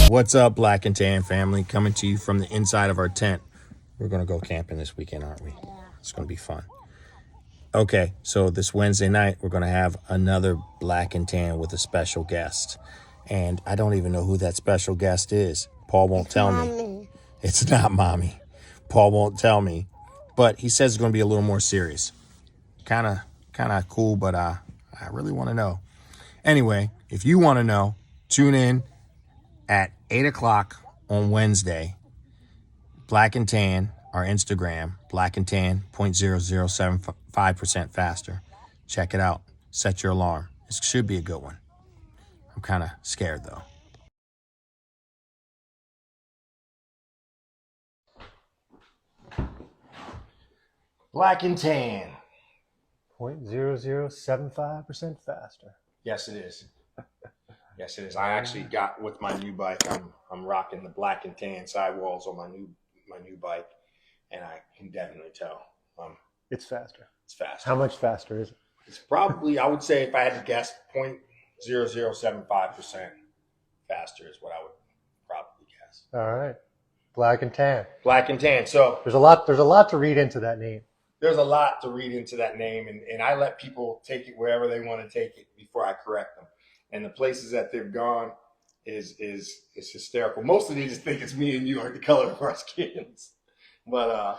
What's up, Black and Tan family? Coming to you from the inside of our tent. We're going to go camping this weekend, aren't we? It's going to be fun. Okay, so this Wednesday night, we're going to have another Black and Tan with a special guest. And I don't even know who that special guest is. Paul won't tell me. It's not Mommy. Paul won't tell me. But he says it's going to be a little more serious. Kind of cool, but I really want to know. Anyway, if you want to know, tune in at 8 o'clock on Wednesday. Black and Tan, our Instagram, Black and Tan, 0.0075% faster. Check it out. Set your alarm. It should be a good one. I'm kind of scared, though. Black and Tan. 0.0075% faster. Yes, it is. Yes, it is. I actually got with my new bike. I'm rocking the Black and Tan sidewalls on my new bike, and I can definitely tell. It's faster. It's faster. How much faster is it? It's probably, I would say, if I had to guess, 0.0075% faster is what I would probably guess. All right, Black and Tan. Black and Tan. So there's a lot to read into that name. There's a lot to read into that name, and I let people take it wherever they want to take it before I correct them. And the places that they've gone is hysterical. Mostly they just think it's me and you are the color of our skins. But I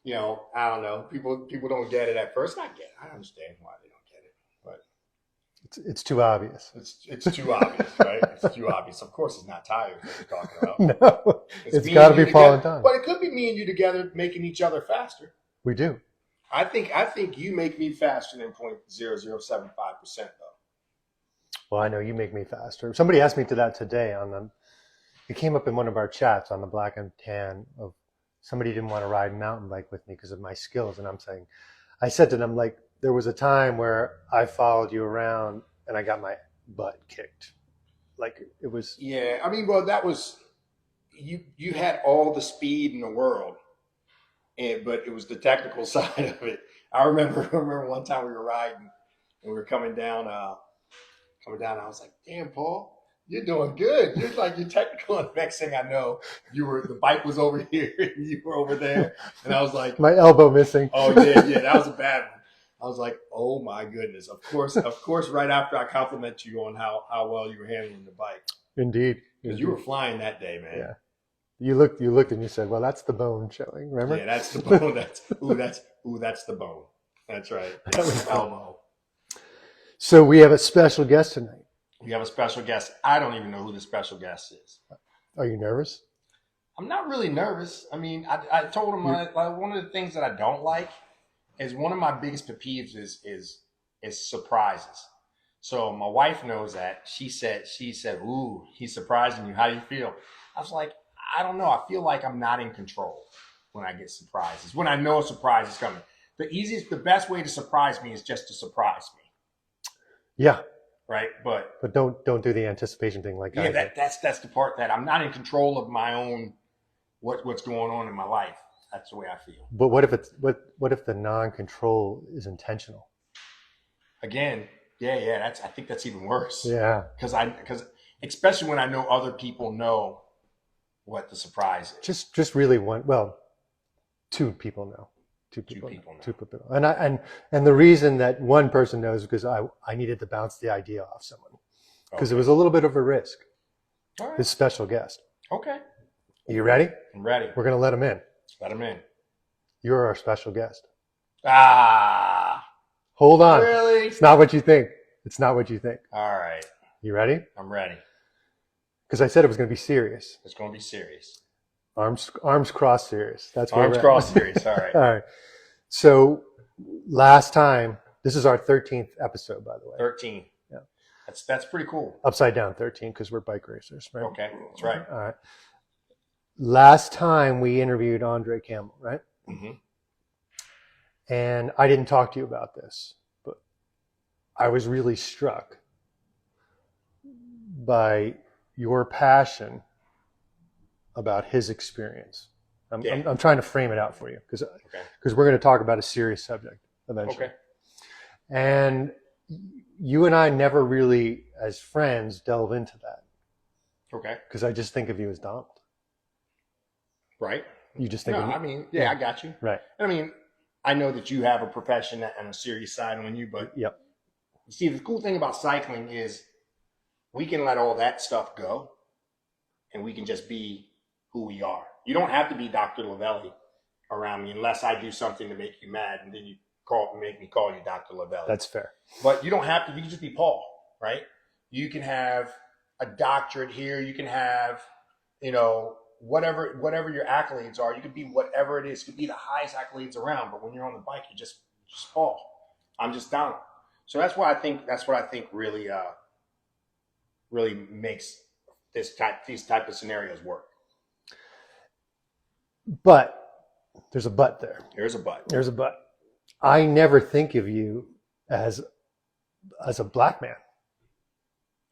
don't know. People don't get it at first. I get it. I understand why they don't get it. But it's too obvious. It's too obvious, right? It's too obvious. Of course, it's not tires that we're talking about. No, it's got to be Paul and Don. But it could be me and you together making each other faster. We do. I think you make me faster than 0.0075% though. Well, I know you make me faster. Somebody asked me to that today it came up in one of our chats on the Black and Tan of somebody didn't want to ride mountain bike with me because of my skills. And I said to them, like, there was a time where I followed you around and I got my butt kicked. Like it was. Yeah. I mean, well, that was, you had all the speed in the world, but it was the technical side of it. I remember one time we were riding and we were coming down, I was like, damn, Paul, you're doing good. You're technical. And next thing I know, the bike was over here and you were over there. And I was like, my elbow missing. Oh yeah, that was a bad one. I was like, oh my goodness. Of course, right after I compliment you on how well you were handling the bike. Indeed. Because you were flying that day, man. Yeah. You looked and you said, well, that's the bone showing, remember? Yeah, that's the bone. That's the bone. That's right. It's the elbow. So we have a special guest tonight. We have a special guest. I don't even know who the special guest is. Are you nervous? I'm not really nervous. I mean, I told him one of the things that I don't like is one of my biggest pet peeves is surprises. So my wife knows that. She said, ooh, he's surprising you. How do you feel? I was like, I don't know. I feel like I'm not in control when I get surprises. When I know a surprise is coming. The best way to surprise me is just to surprise me. Yeah. Right. But don't do the anticipation thing like that. Yeah, that's the part that I'm not in control of my own what's going on in my life. That's the way I feel. But what if the non-control is intentional? Again, yeah. I think that's even worse. Yeah. Because especially when I know other people know what the surprise is. Just really two people know. Two people know. And the reason that one person knows is because I needed to bounce the idea off someone because it was a little bit of a risk. All right. This special guest. Okay. Are you ready? I'm ready. We're going to let him in. Let him in. You're our special guest. Hold on. Really? It's not what you think. All right. You ready? I'm ready. Because I said it was going to be serious. It's going to be serious. Arms crossed serious. That's arms crossed serious. All right. All right. So last time, this is our 13th episode, by the way. 13. Yeah. That's pretty cool. Upside down 13 because we're bike racers, right? Okay. That's right. All right. Last time we interviewed Andre Campbell, right? Mm-hmm. And I didn't talk to you about this, but I was really struck by your passion about his experience. I'm trying to frame it out for you because we're going to talk about a serious subject eventually. Okay. And you and I never really, as friends, delve into that. Okay. Because I just think of you as Donald. Right. You just think No, of me. I mean, yeah, I got you. Right. I mean, I know that you have a profession and a serious side on you, but Yep. see, the cool thing about cycling is we can let all that stuff go and we can just be who we are. You don't have to be Dr. Livelli around me unless I do something to make you mad and then you make me call you Dr. Livelli. That's fair. But you don't have to. You can just be Paul, right? You can have a doctorate here. You can have, whatever your accolades are. You could be whatever it is. You could be the highest accolades around. But when you're on the bike, you're just Paul. I'm just Donald. So that's what I think really makes these type of scenarios work. But there's a but there. There's a but. There's a but. I never think of you as a black man.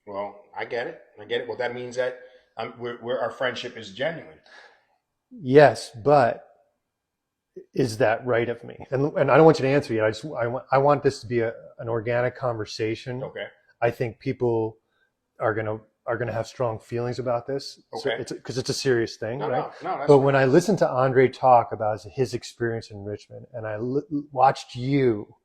Well, I get it. Well, that means that our friendship is genuine. Yes, but is that right of me? And I don't want you to answer yet. I want this to be an organic conversation. Okay. I think people are gonna have strong feelings about this. Okay. Because it's a serious thing, right? No. But when I listened to Andre talk about his experience in Richmond, and I watched you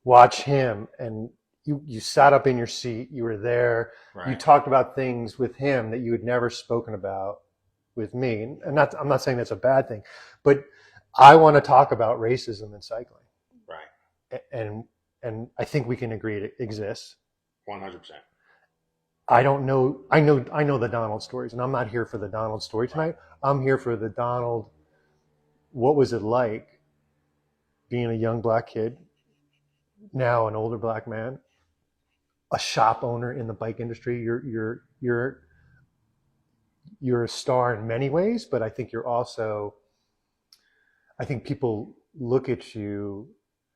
watch him, and you sat up in your seat, you were there, right. You talked about things with him that you had never spoken about with me. And I'm not saying that's a bad thing, but I want to talk about racism in cycling. Right. And I think we can agree it exists. 100%. I don't know. I know the Donald stories, and I'm not here for the Donald story tonight. I'm here for the Donald. What was it like being a young black kid, now an older black man, a shop owner in the bike industry? You're a star in many ways, but I think you're also. I think people look at you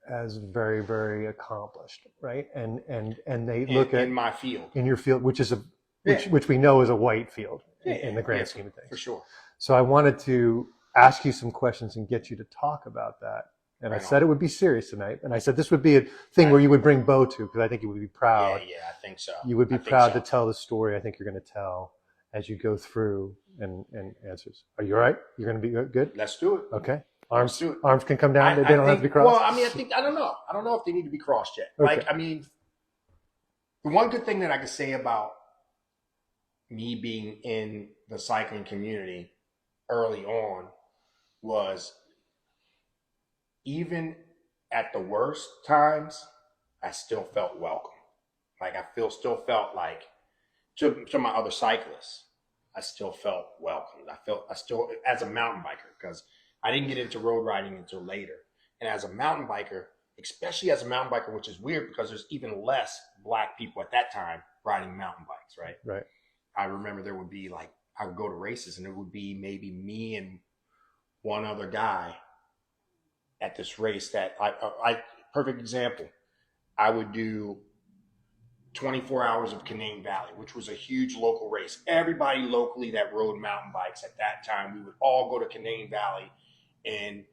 as very, very accomplished, right? And they look at in my field, in your field, which we know is a white field in the grand scheme of things. For sure. So I wanted to ask you some questions and get you to talk about that. And I said it would be serious tonight. And I said this would be a thing where you would bring Bo to, because I think you would be proud. Yeah, I think so. You would be proud to tell the story I think you're going to tell as you go through and answers. Are you all right? You're going to be good? Let's do it. Okay. Arms can come down. They don't have to be crossed. Well, I mean, I don't know. I don't know if they need to be crossed yet. Okay. Like, I mean, the one good thing that I could say about me being in the cycling community early on was even at the worst times, I still felt welcome. Like still felt like to my other cyclists, I still felt welcomed. I still as a mountain biker, because I didn't get into road riding until later. And as a mountain biker, especially as a mountain biker, which is weird because there's even less black people at that time riding mountain bikes, right? Right. I remember there would be I would go to races and it would be maybe me and one other guy at this race that perfect example. I would do 24 hours of Canaan Valley, which was a huge local race. Everybody locally that rode mountain bikes at that time, we would all go to Canaan Valley. And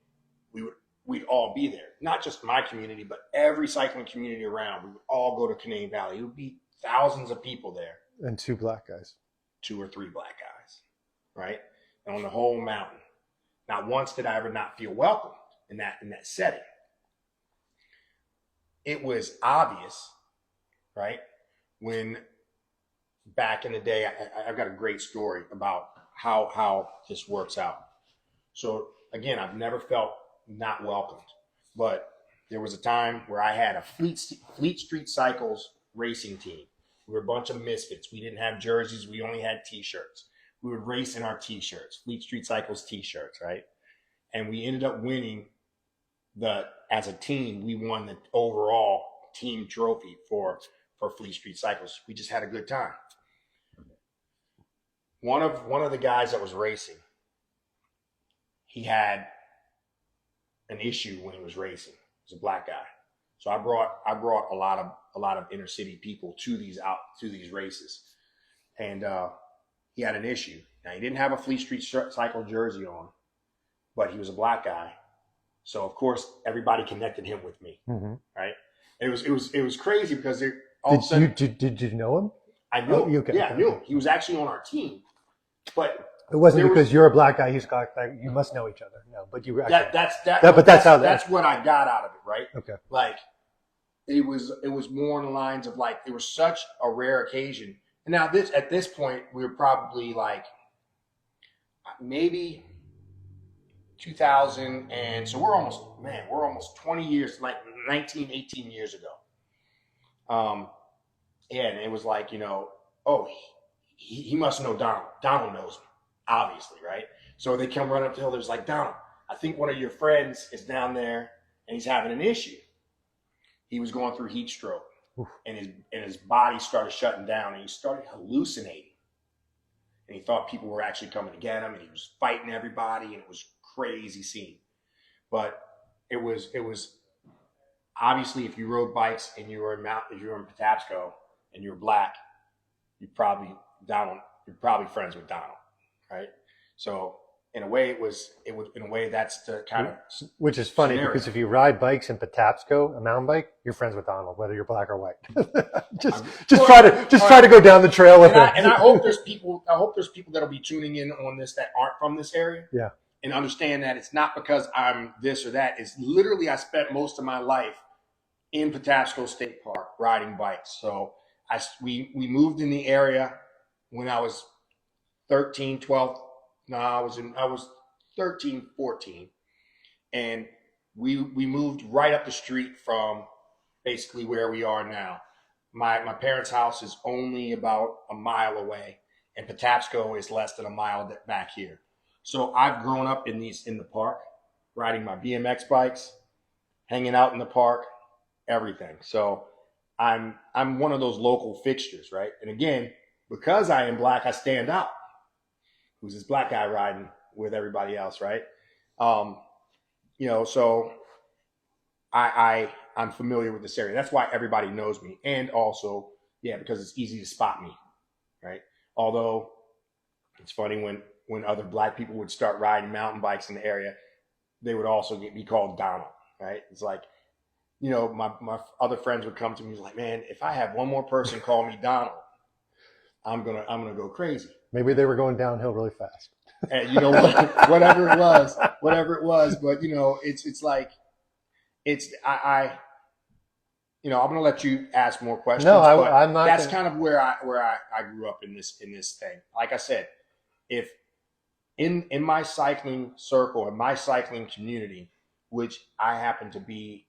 we'd all be there. Not just my community, but every cycling community around. We would all go to Canaan Valley. It would be thousands of people there. And 2 black guys. 2 or 3 black guys, right? And on the whole mountain. Not once did I ever not feel welcome in that setting. It was obvious, right? When back in the day, I've got a great story about how this works out. So again, I've never felt not welcomed, but there was a time where I had a Fleet Street Cycles racing team. We were a bunch of misfits. We didn't have jerseys. We only had T-shirts. We would race in our T-shirts, Fleet Street Cycles T-shirts, right? And we ended up winning as a team, we won the overall team trophy for Fleet Street Cycles. We just had a good time. One of the guys that was racing, he had an issue when he was racing. He was a black guy. So I brought a lot of inner city people to these races. And he had an issue. Now he didn't have a Fleet Street Cycle jersey on, but he was a black guy. So of course everybody connected him with me. Mm-hmm. Right? It was crazy because all of a sudden, did you know him? I knew him. Okay, Yeah, okay. I knew him. He was actually on our team, but it wasn't because you're a black guy. He's black. You must know each other. No, but you were actually, that's what I got out of it, right? Okay. Like it was more in the lines of like it was such a rare occasion. And now at this point we were probably like maybe 2000, and so we're almost 20 years, like 19, 18 years ago. And it was like, oh, he must know Donald. Donald knows me, obviously, right? So they come run up to Hilder's like, Donald, I think one of your friends is down there and he's having an issue. He was going through heat stroke. Oof. And his body started shutting down and he started hallucinating. And he thought people were actually coming to get him and he was fighting everybody and it was crazy scene. But it was obviously if you rode bikes and you were in Patapsco and you were black, you're probably friends with Donald, right? So in a way it was in a way that's the kind of which is funny scenario. Because if you ride bikes in Patapsco, a mountain bike, you're friends with Donald, whether you're black or white. try to go down the trail with him. And I hope there's people that'll be tuning in on this that aren't from this area. Yeah. And understand that it's not because I'm this or that. It's literally I spent most of my life in Patapsco State Park riding bikes. So we moved in the area when I was 13, 12. No, I was 13, 14. And we moved right up the street from basically where we are now. My parents' house is only about a mile away, and Patapsco is less than a mile back here. So I've grown up in the park, riding my BMX bikes, hanging out in the park, everything. So I'm one of those local fixtures, right? And again, because I am black, I stand out. Who's this black guy riding with everybody else, right? So I'm familiar with this area. That's why everybody knows me. And also, because it's easy to spot me, right? Although it's funny when other black people would start riding mountain bikes in the area, they would also be called Donald, right? It's like, my other friends would come to me like, man, if I have one more person call me Donald, I'm gonna go crazy. Maybe they were going downhill really fast. And you know what? whatever it was, but it's like I'm gonna let you ask more questions. No, I'm not. That's kind of where I grew up in this thing. Like I said, if in my cycling circle, in my cycling community, which I happen to be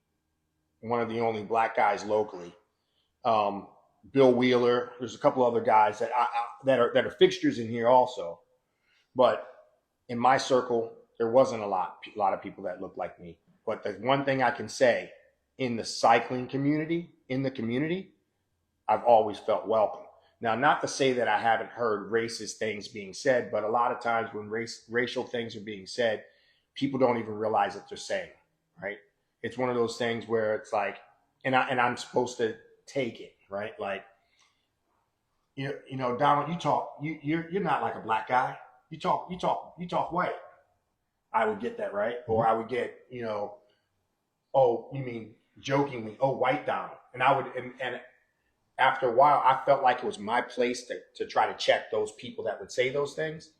one of the only black guys locally, Bill Wheeler, there's a couple other guys that are fixtures in here also, but in my circle there wasn't a lot of people that looked like me. But the one thing I can say, in the cycling community, I've always felt welcome. Now, not to say that I haven't heard racist things being said, but a lot of times when racial things are being said, people don't even realize that they're saying, right? It's one of those things where it's like, and I'm supposed to take it, right? Like, Donald, you're not like a black guy. You talk white. I would get that, right? Or I would get, oh, you mean jokingly, oh, white Donald. And I would, and after a while, I felt like it was my place to try to check those people that would say those things.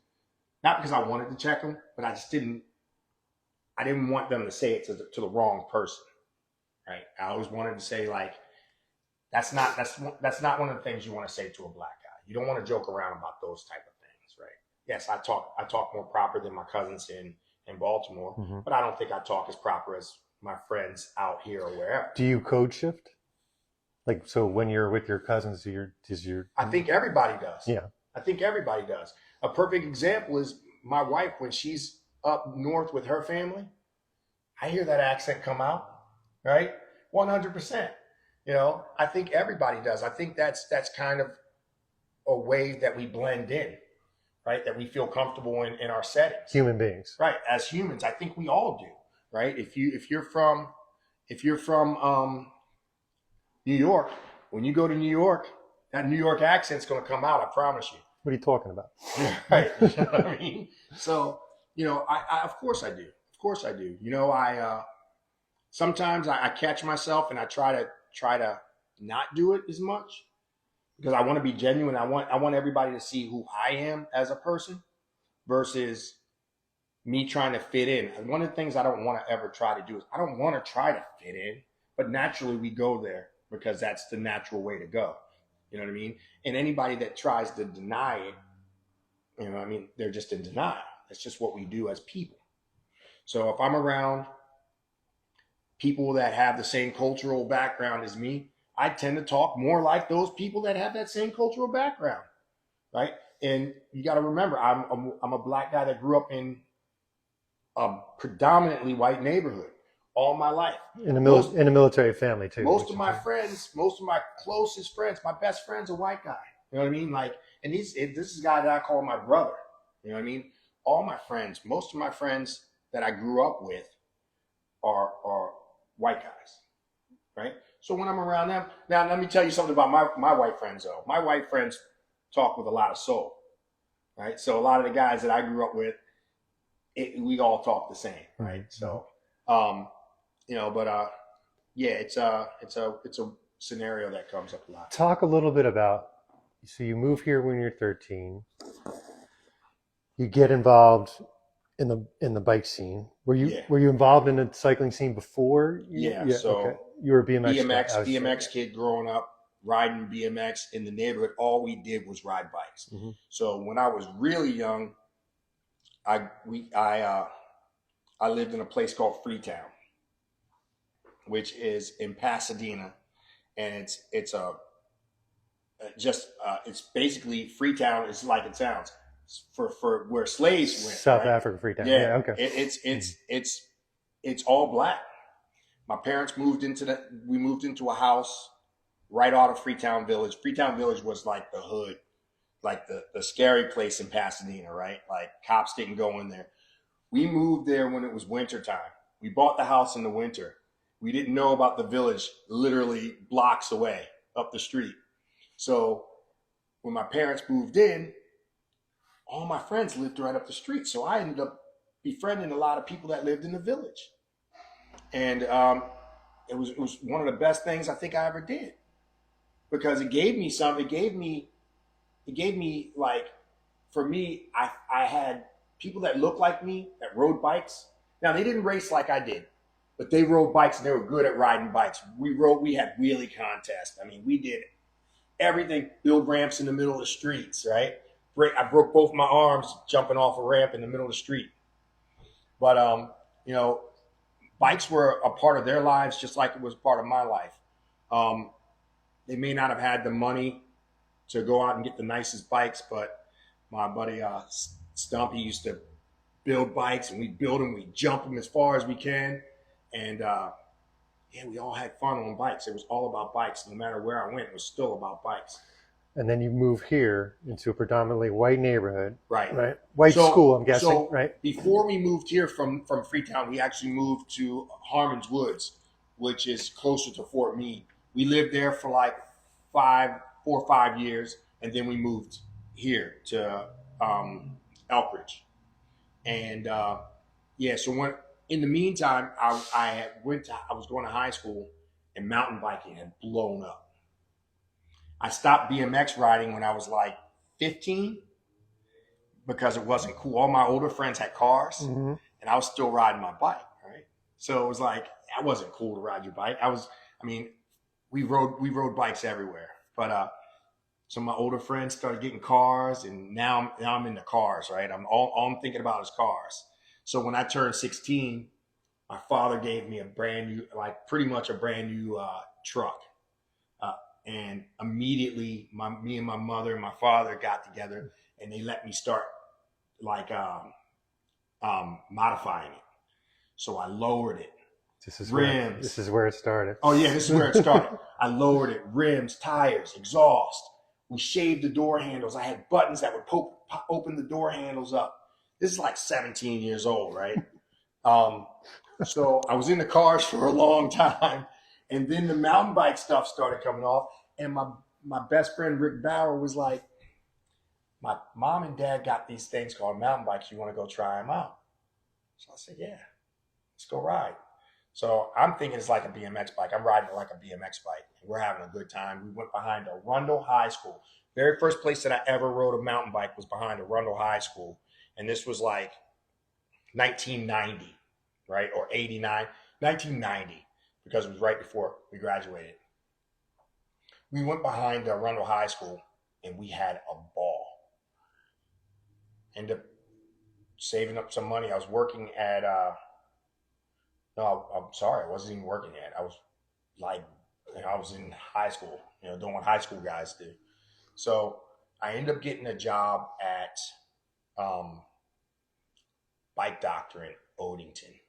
Not because I wanted to check them, but I didn't want them to say it to the wrong person, right? I always wanted to say, like, that's not one of the things you want to say to a black guy. You don't want to joke around about those type of things, right? Yes, I talk more proper than my cousins in Baltimore, mm-hmm. but I don't think I talk as proper as my friends out here or wherever. Do you code shift? Like, so when you're with your cousins, I think everybody does. Yeah. I think everybody does. A perfect example is my wife, when she's up north with her family, I hear that accent come out, right? 100%. I think everybody does. I think that's kind of a way that we blend in, right? That we feel comfortable in our settings. Human beings. Right. As humans, I think we all do, right? If you're from New York, when you go to New York, that New York accent's going to come out, I promise you. What are you talking about? Right. You know what I mean? So, I of course I do. Of course I do. Sometimes I catch myself and I try to not do it as much, because I want to be genuine. I want everybody to see who I am as a person versus me trying to fit in. And one of the things I don't want to ever try to do is I don't want to try to fit in, but naturally we go there because that's the natural way to go. You know what I mean? And anybody that tries to deny it, you know what I mean, they're just in denial. That's just what we do as people. So if I'm around people that have the same cultural background as me, I tend to talk more like those people that have that same cultural background, right? And you got to remember, I'm a black guy that grew up in a predominantly white neighborhood all my life. In a military family too. Most of my closest friends, my best friend's a white guy. You know what I mean? Like, and this is a guy that I call my brother. You know what I mean? All my friends, most of my friends that I grew up with are white guys, right? So when I'm around them, now let me tell you something about my white friends though. My white friends talk with a lot of soul, right? So a lot of the guys that I grew up with, we all talk the same, right? So, you know, but yeah, it's a scenario that comes up a lot. Talk a little bit about. So you move here when you're 13. You get involved in the bike scene. Were you involved in the cycling scene before? So okay. You were a BMX kid growing up, riding BMX in the neighborhood. All we did was ride bikes. Mm-hmm. So when I was really young, I lived in a place called Freetown, which is in Pasadena, and it's basically Freetown is like it sounds for where slaves went. South Africa, Freetown. Yeah, okay. It's all black. My parents moved into a house right out of Freetown Village. Freetown Village was like the hood, like the scary place in Pasadena, right? Like cops didn't go in there. We moved there when it was winter time. We bought the house in the winter. We didn't know about the village literally blocks away up the street. So when my parents moved in, all my friends lived right up the street. So I ended up befriending a lot of people that lived in the village. And it was one of the best things I think I ever did because it gave me something. It gave me like, for me, I had people that looked like me that rode bikes. Now they didn't race like I did, but they rode bikes and they were good at riding bikes. We had wheelie contests. I mean, we did everything, build ramps in the middle of the streets, right? I broke both my arms jumping off a ramp in the middle of the street. But, you know, bikes were a part of their lives just like it was a part of my life. They may not have had the money to go out and get the nicest bikes, but my buddy Stump, he used to build bikes, and we'd build them, we'd jump them as far as we can. And, yeah, we all had fun on bikes. It was all about bikes. No matter where I went, it was still about bikes. And then you move here into a predominantly white neighborhood. Right. White school, I'm guessing, right? Before we moved here from Freetown, we actually moved to Harmon's Woods, which is closer to Fort Meade. We lived there for like 4 or 5 years, and then we moved here to Elkridge. And yeah, so in the meantime, I was going to high school, and mountain biking had blown up. I stopped BMX riding when I was like 15 because it wasn't cool. All my older friends had cars, mm-hmm. and I was still riding my bike, right? So it was like, that wasn't cool to ride your bike. We rode bikes everywhere. But so my older friends started getting cars, and now I'm in the cars, right? All I'm thinking about is cars. So when I turned 16, my father gave me pretty much a brand new truck. And immediately me and my mother and my father got together, and they let me start modifying it. So I lowered it. This is where it started. Oh yeah, this is where it started. I lowered it, rims, tires, exhaust. We shaved the door handles. I had buttons that would open the door handles up. This is like 17 years old, right? So I was in the cars for a long time. And then the mountain bike stuff started coming off. And my best friend, Rick Bauer, was like, my mom and dad got these things called mountain bikes. You want to go try them out? So I said, yeah, let's go ride. So I'm thinking it's like a BMX bike. I'm riding it like a BMX bike. We're having a good time. We went behind Arundel High School. Very first place that I ever rode a mountain bike was behind Arundel High School. And this was like 1990, right? Or 89, 1990, because it was right before we graduated. We went behind Arundel High School and we had a ball. Ended up saving up some money. I was working at, no, I'm sorry, I wasn't even working yet. I was like, I was in high school, doing what high school guys do. So I ended up getting a job at Bike Doctor in Odenton.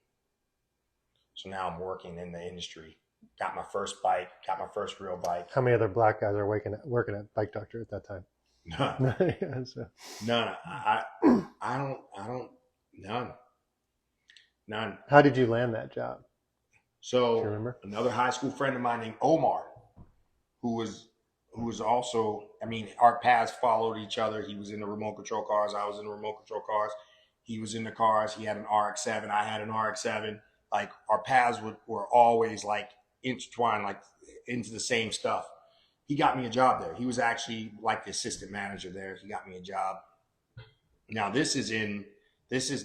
So now I'm working in the industry. Got my first bike, got my first real bike. How many other black guys are working at Bike Doctor at that time? None. Yeah, so. None. I don't, none. How did you land that job? So Do you remember? another high school friend of mine named Omar, who was also, our paths followed each other. He was in the remote control cars. I was in the remote control cars. He was in the cars. He had an RX-7. I had an RX-7. Like our paths were always like intertwined, like into the same stuff. He got me a job there. He was actually like the assistant manager there. He got me a job. Now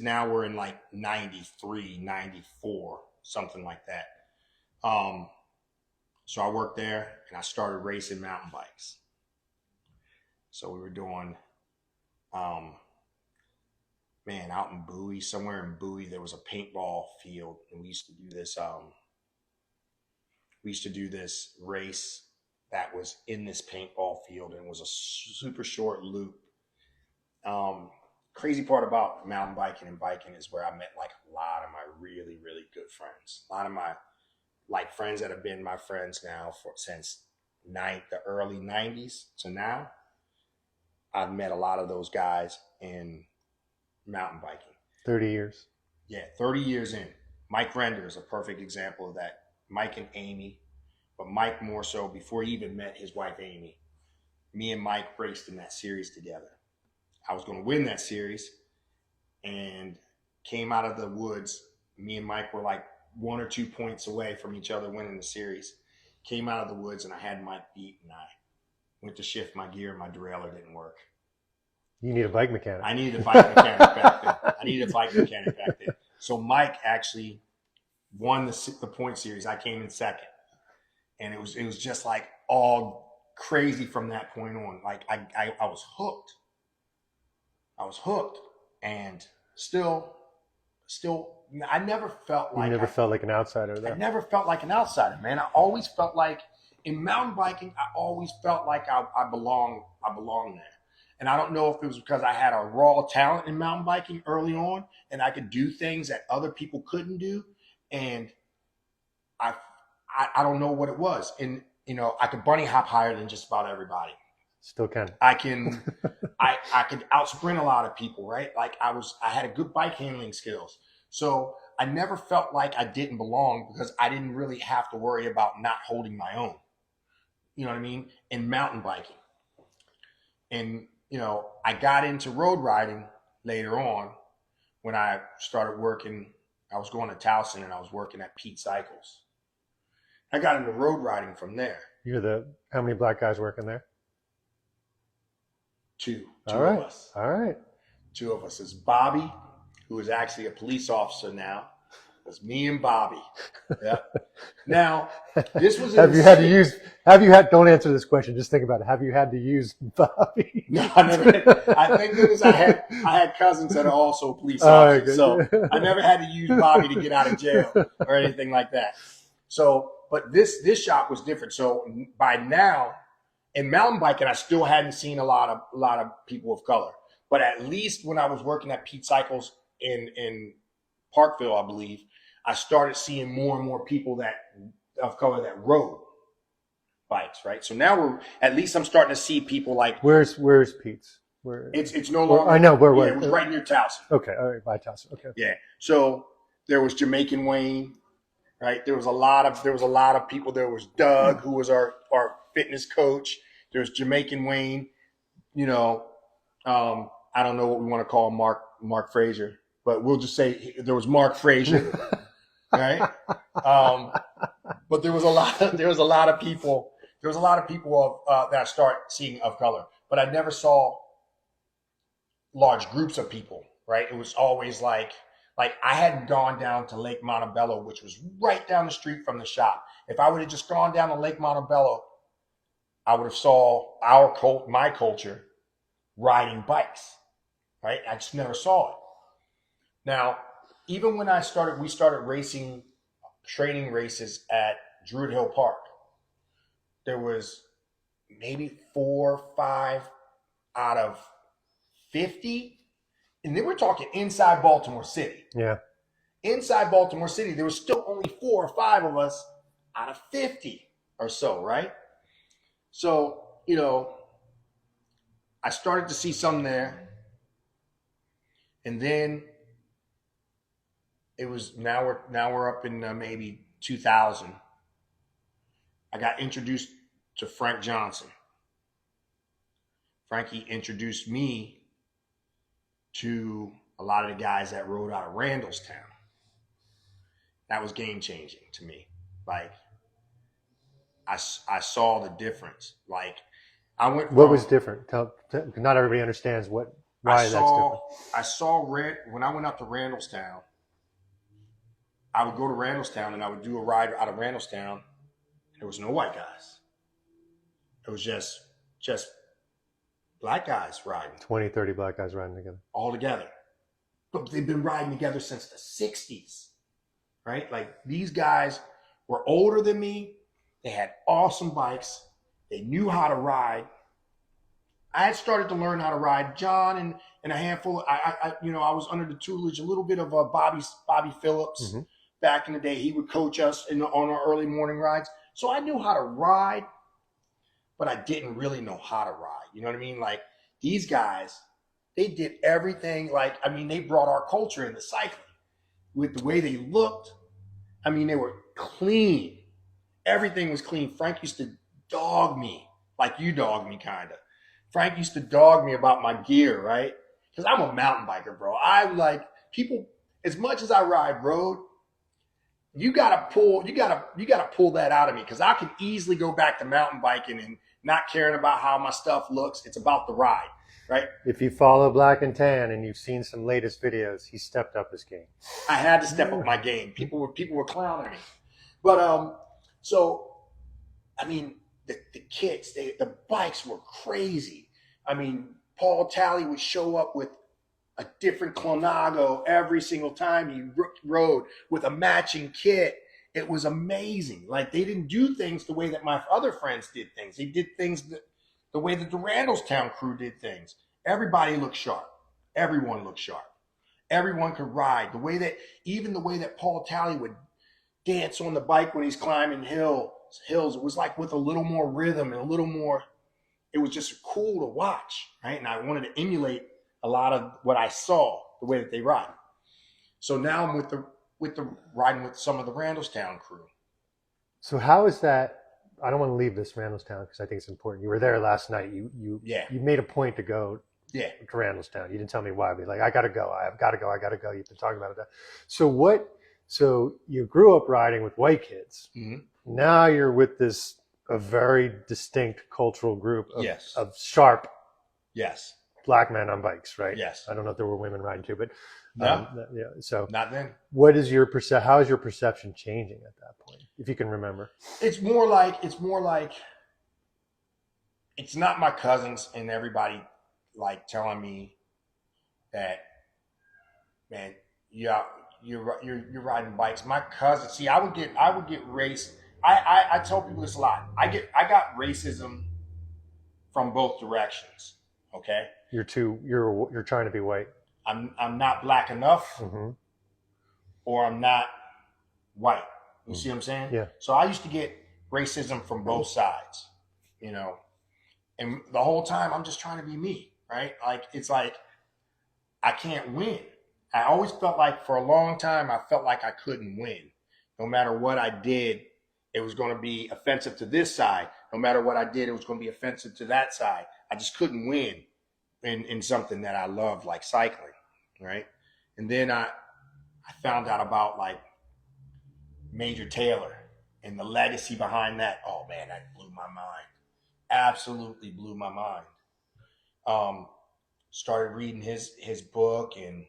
now we're in like 93, 94, something like that. So I worked there and I started racing mountain bikes. So we were doing, out in Bowie, somewhere in Bowie, there was a paintball field, and we used to do this. We used to do this race that was in this paintball field, and it was a super short loop. Crazy part about mountain biking and biking is where I met like a lot of my really, really good friends. A lot of my like friends that have been my friends now since the early 90s to now. I've met a lot of those guys in mountain biking. 30 years. Yeah, 30 years in. Mike Render is a perfect example of that. Mike and Amy, but Mike more so before he even met his wife Amy. Me and Mike raced in that series together. I was going to win that series and came out of the woods. Me and Mike were like 1 or 2 points away from each other winning the series. Came out of the woods and I had Mike beat, and I went to shift my gear and my derailleur didn't work. You need a bike mechanic. I needed a bike mechanic back then. So Mike actually won the point series. I came in second. And it was just like all crazy from that point on. Like I was hooked. And still, I never felt like felt like an outsider there. I never felt like an outsider, man. I always felt like in mountain biking, I always felt like I belonged there. And I don't know if it was because I had a raw talent in mountain biking early on and I could do things that other people couldn't do. And I don't know what it was. And, I could bunny hop higher than just about everybody. Still can. I could out sprint a lot of people, right? Like I had a good bike handling skills. So I never felt like I didn't belong because I didn't really have to worry about not holding my own. You know what I mean? In mountain biking. And, I got into road riding later on when I started working. I was going to Towson and I was working at Pete Cycles. I got into road riding from there. How many black guys working there? Two All right. of us. All right. Two of us. It's Bobby, who is actually a police officer now. It's me and Bobby. Yeah. Now, this was. Don't answer this question. Just think about it. Have you had to use Bobby? No, I never. I think because I had cousins that are also police officers, so I never had to use Bobby to get out of jail or anything like that. So, but this shop was different. So by now, in mountain biking, I still hadn't seen a lot of people of color. But at least when I was working at Pete Cycles in Parkville, I believe, I started seeing more and more people of color that rode bikes, right? So now I'm starting to see people like. Where's Pete's? Where it's no longer. I know where. Yeah, it was right near Towson. Okay, all right, by Towson. Okay. Yeah. So there was Jamaican Wayne, right? There was a lot of people. There was Doug, who was our fitness coach. There was Jamaican Wayne. I don't know what we want to call Mark Frazier, but we'll just say there was Mark Frazier. right? But there was a lot of people. There was a lot of people that I started seeing of color, but I never saw large groups of people. Right? It was always like I hadn't gone down to Lake Montebello, which was right down the street from the shop. If I would have just gone down to Lake Montebello, I would have saw my culture riding bikes. Right? I just never saw it. Now, even when we started racing, training races at Druid Hill Park. There was maybe 4 or 5 out of 50. And then we're talking inside Baltimore City. Yeah. Inside Baltimore City, there was still only 4 or 5 of us out of 50 or so, right? So, I started to see some there. And then it was now we're up in maybe 2000. I got introduced to Frank Johnson. Frankie introduced me to a lot of the guys that rode out of Randallstown. That was game changing to me. Like, I saw the difference. Like, I went. What was different? Not everybody understands why that's different. I saw when I went up to Randallstown. I would go to Randallstown and I would do a ride out of Randallstown. There was no white guys. It was just black guys riding. 20, 30 black guys riding together. All together. But they've been riding together since the 60s, right? Like, these guys were older than me. They had awesome bikes. They knew how to ride. I had started to learn how to ride. John and a handful. I was under the tutelage a little bit of Bobby Phillips. Mm-hmm. Back in the day. He would coach us on our early morning rides. So I knew how to ride, but I didn't really know how to ride. You know what I mean? Like, these guys, they did everything. They brought our culture into cycling with the way they looked. I mean, they were clean. Everything was clean. Frank used to dog me like you dog me, kind of. Frank used to dog me about my gear, right? Because I'm a mountain biker, bro. I like people, as much as I ride road, you gotta pull that out of me, because I can easily go back to mountain biking and not caring about how my stuff looks. It's about the ride, right? If you follow Black and Tan and you've seen some latest videos, he stepped up his game. I had to step up my game. People were clowning me, but so I mean, the kits, the bikes were crazy. I mean, Paul Talley would show up with a different Clonago every single time he rode with a matching kit. It was amazing. Like, they didn't do things the way that my other friends did things. They did things the way that the Randallstown crew did things. Everybody looked sharp. Everyone looked sharp. Everyone could ride. Even the way that Paul Talley would dance on the bike when he's climbing hills, it was like with a little more rhythm and a little more, it was just cool to watch, right? And I wanted to emulate a lot of what I saw, the way that they ride. So now I'm with the riding with some of the Randallstown crew. So how is that? I don't want to leave this Randallstown because I think it's important. You were there last night. You made a point to go to Randallstown. You didn't tell me why, but like, I got to go. I've got to go. You've been talking about it. So you grew up riding with white kids. Mm-hmm. Now you're with a very distinct cultural group of sharp. Yes. Black men on bikes, right? Yes. I don't know if there were women riding too, but so not then. What is your how is your perception changing at that point, if you can remember? It's more like it's not my cousins and everybody like telling me that, man, you're riding bikes. My cousins, see, I would get raced. I tell people this a lot. I got racism from both directions. Okay. You're trying to be white. I'm not black enough, mm-hmm. or I'm not white. You see what I'm saying? Yeah. So I used to get racism from both sides, and the whole time I'm just trying to be me, right? Like, it's like I can't win. I always felt like, for a long time, I felt like I couldn't win. No matter what I did, it was going to be offensive to this side. No matter what I did, it was going to be offensive to that side. I just couldn't win in something that I loved, like cycling, right? And then I found out about, like, Major Taylor and the legacy behind that. Oh man, that blew my mind. Absolutely blew my mind. Um, Started reading his book and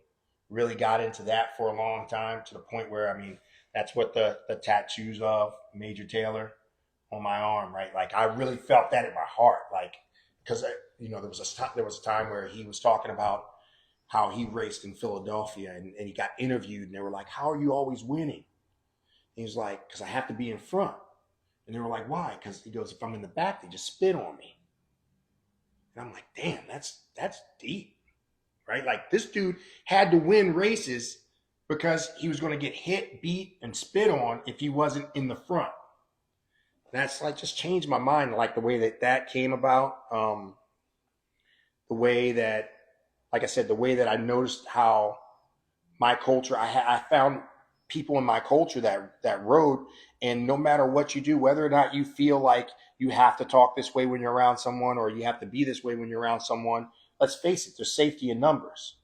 really got into that for a long time, to the point where, I mean, that's what the tattoos of Major Taylor on my arm, right? Like I really felt that in my heart, like, because there was a time where he was talking about how he raced in Philadelphia, and he got interviewed, and they were like, "How are you always winning?" He was like, "Because I have to be in front." And they were like, "Why?" Because he goes, "If I'm in the back, they just spit on me." And I'm like, "Damn, that's deep." Right? Like this dude had to win races because he was going to get hit, beat, and spit on if he wasn't in the front. That's like just changed my mind, like the way that came about. The way that, like I said, the way that I noticed how my culture, I found people in my culture that rode, and no matter what you do, whether or not you feel like you have to talk this way when you're around someone, or you have to be this way when you're around someone, let's face it, there's safety in numbers.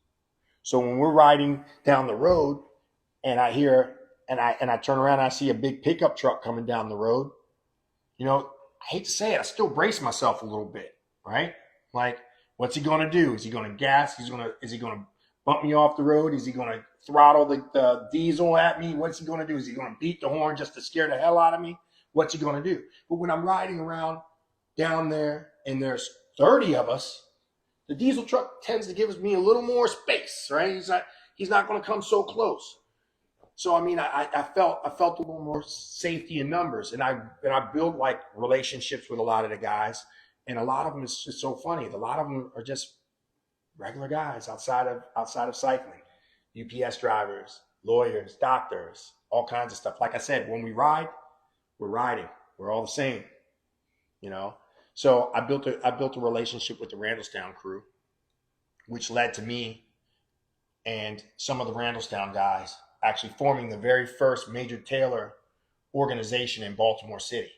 So when we're riding down the road and I hear and I turn around and I see a big pickup truck coming down the road, I hate to say it, I still brace myself a little bit, right? Like, what's he going to do? Is he going to gas? Is he going to bump me off the road? Is he going to throttle the diesel at me? What's he going to do? Is he going to beat the horn just to scare the hell out of me? What's he going to do? But when I'm riding around down there and there's 30 of us, the diesel truck tends to give me a little more space, right? He's not going to come so close. So I mean, I felt a little more safety in numbers, and I built like relationships with a lot of the guys, and a lot of them is just so funny. A lot of them are just regular guys outside of cycling, UPS drivers, lawyers, doctors, all kinds of stuff. Like I said, when we ride, we're riding. We're all the same, you know. So I built a relationship with the Randallstown crew, which led to me and some of the Randallstown guys actually forming the very first Major Taylor organization in Baltimore City.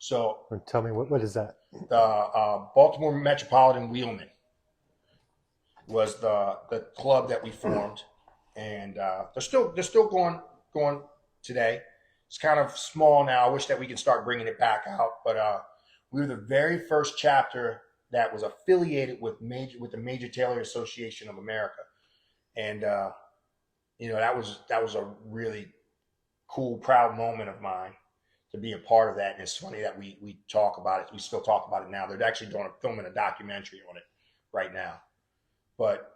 So tell me, what is that? The Baltimore Metropolitan Wheelmen was the club that we formed, and they're still going today. It's kind of small now. I wish that we could start bringing it back out, but we were the very first chapter that was affiliated with the Major Taylor Association of America, and that was a really cool, proud moment of mine to be a part of that. And it's funny that we talk about it. We still talk about it now. They're actually filming a documentary on it right now. But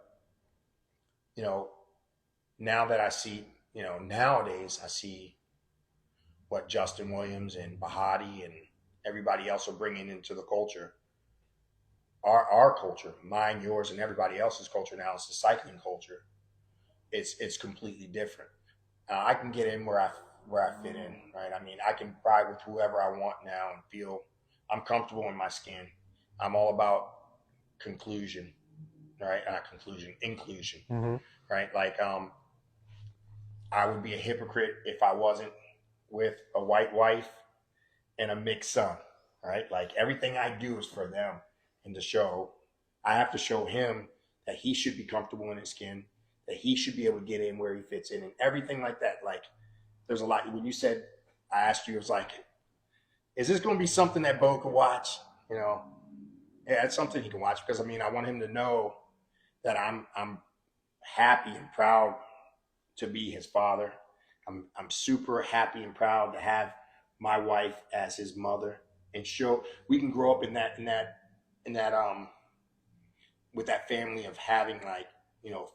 now that I see, nowadays I see what Justin Williams and Bahati and everybody else are bringing into the culture. Our culture, mine, yours, and everybody else's culture now is the cycling culture. It's completely different. I can get in where I fit in, right? I mean, I can ride with whoever I want now and feel I'm comfortable in my skin. I'm all about conclusion, right? Inclusion, Mm-hmm. right? Like, I would be a hypocrite if I wasn't with a white wife and a mixed son, right? Like everything I do is for them, and I have to show him that he should be comfortable in his skin, that he should be able to get in where he fits in, and everything like that. Like, there's a lot. When you said, I asked you, it was like, is this going to be something that Bo can watch? Yeah, it's something he can watch, because I mean, I want him to know that I'm happy and proud to be his father. I'm super happy and proud to have my wife as his mother, and we can grow up in that with that family of having, like,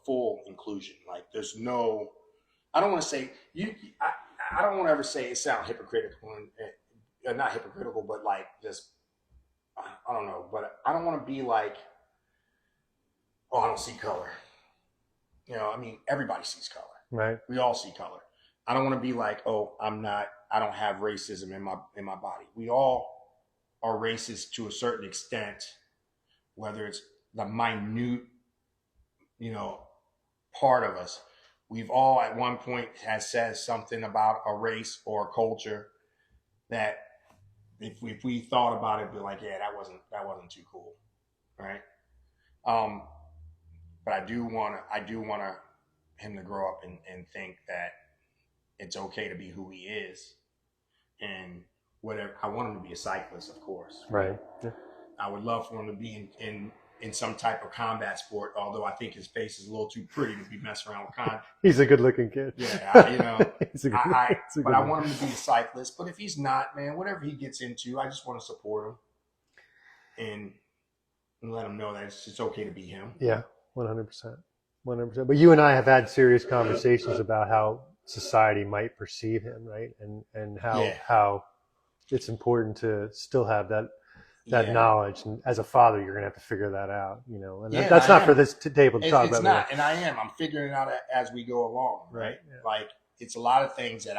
full inclusion. Like, there's no, I don't want to say I don't want to ever say it sound hypocritical, and not hypocritical, but like just, I don't know, but I don't want to be like, oh, I don't see color. I mean, everybody sees color. Right. We all see color. I don't want to be like, oh, I don't have racism in my body. We all are racist to a certain extent, whether it's the minute, part of us. We've all at one point has said something about a race or a culture that if we thought about it, be like, yeah, that wasn't too cool, right? But I do want him to grow up and think that it's okay to be who he is, and whatever. I want him to be a cyclist, of course. Right. Yeah. I would love for him to be in some type of combat sport, although I think his face is a little too pretty to be messing around with combat. He's a good-looking kid. Yeah, but I want him to be a cyclist. But if he's not, man, whatever he gets into, I just want to support him and let him know that it's okay to be him. Yeah, 100%. 100%. But you and I have had serious conversations about how society might perceive him, right? And how it's important to still have that knowledge. And as a father, you're gonna have to figure that out, you know. And that's not for this table to talk about. It's not, and I am. I'm figuring it out as we go along, right? Yeah. Like it's a lot of things that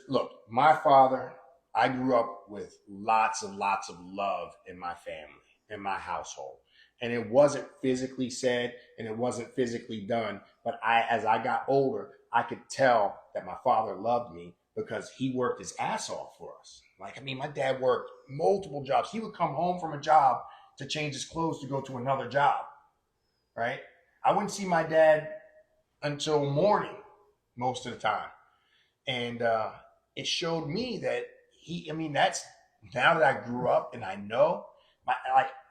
look, my father. I grew up with lots of love in my family, in my household. And it wasn't physically said and it wasn't physically done. But as I got older, I could tell that my father loved me because he worked his ass off for us. Like, I mean, my dad worked multiple jobs. He would come home from a job to change his clothes to go to another job, right? I wouldn't see my dad until morning most of the time. And it showed me that that's now that I grew up and I know,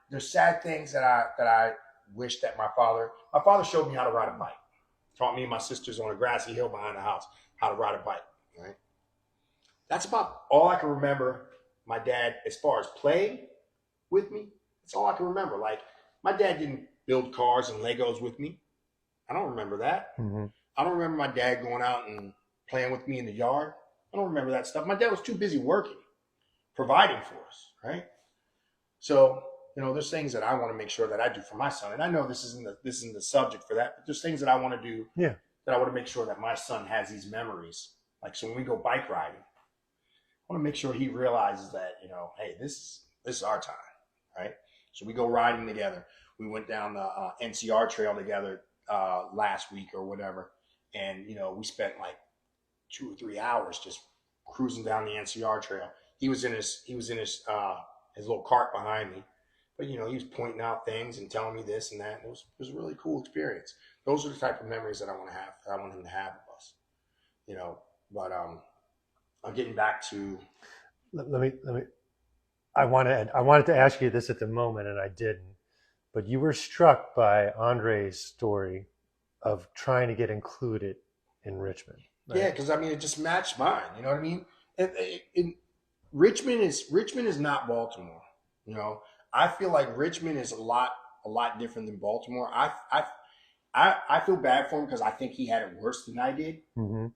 there's sad things that I wish that my father showed me how to ride a bike. Taught me and my sisters on a grassy hill behind the house how to ride a bike, right? That's about all I can remember my dad, as far as play with me, that's all I can remember. Like, my dad didn't build cars and Legos with me. I don't remember that. Mm-hmm. I don't remember my dad going out and playing with me in the yard. I don't remember that stuff. My dad was too busy working, providing for us, right? So, you know, there's things that I want to make sure that I do for my son. And I know this isn't the subject for that, but there's things that I want to do that I want to make sure that my son has these memories. Like, so when we go bike riding, I want to make sure he realizes that, you know, hey, this is our time, right? So we go riding together. We went down the NCR trail together last week or whatever. And, you know, we spent like 2 or 3 hours just cruising down the NCR trail. He was in his little cart behind me, but you know, he was pointing out things and telling me this and that. And it was a really cool experience. Those are the type of memories that I want to have. That I want him to have of us, you know. But I'm getting back to. Let me. I wanted to ask you this at the moment, and I didn't. But you were struck by Andre's story of trying to get included in Richmond. Right? Yeah, because I mean, it just matched mine. You know what I mean? And Richmond is not Baltimore. You know, I feel like Richmond is a lot different than Baltimore. I feel bad for him because I think he had it worse than I did. Mm-hmm.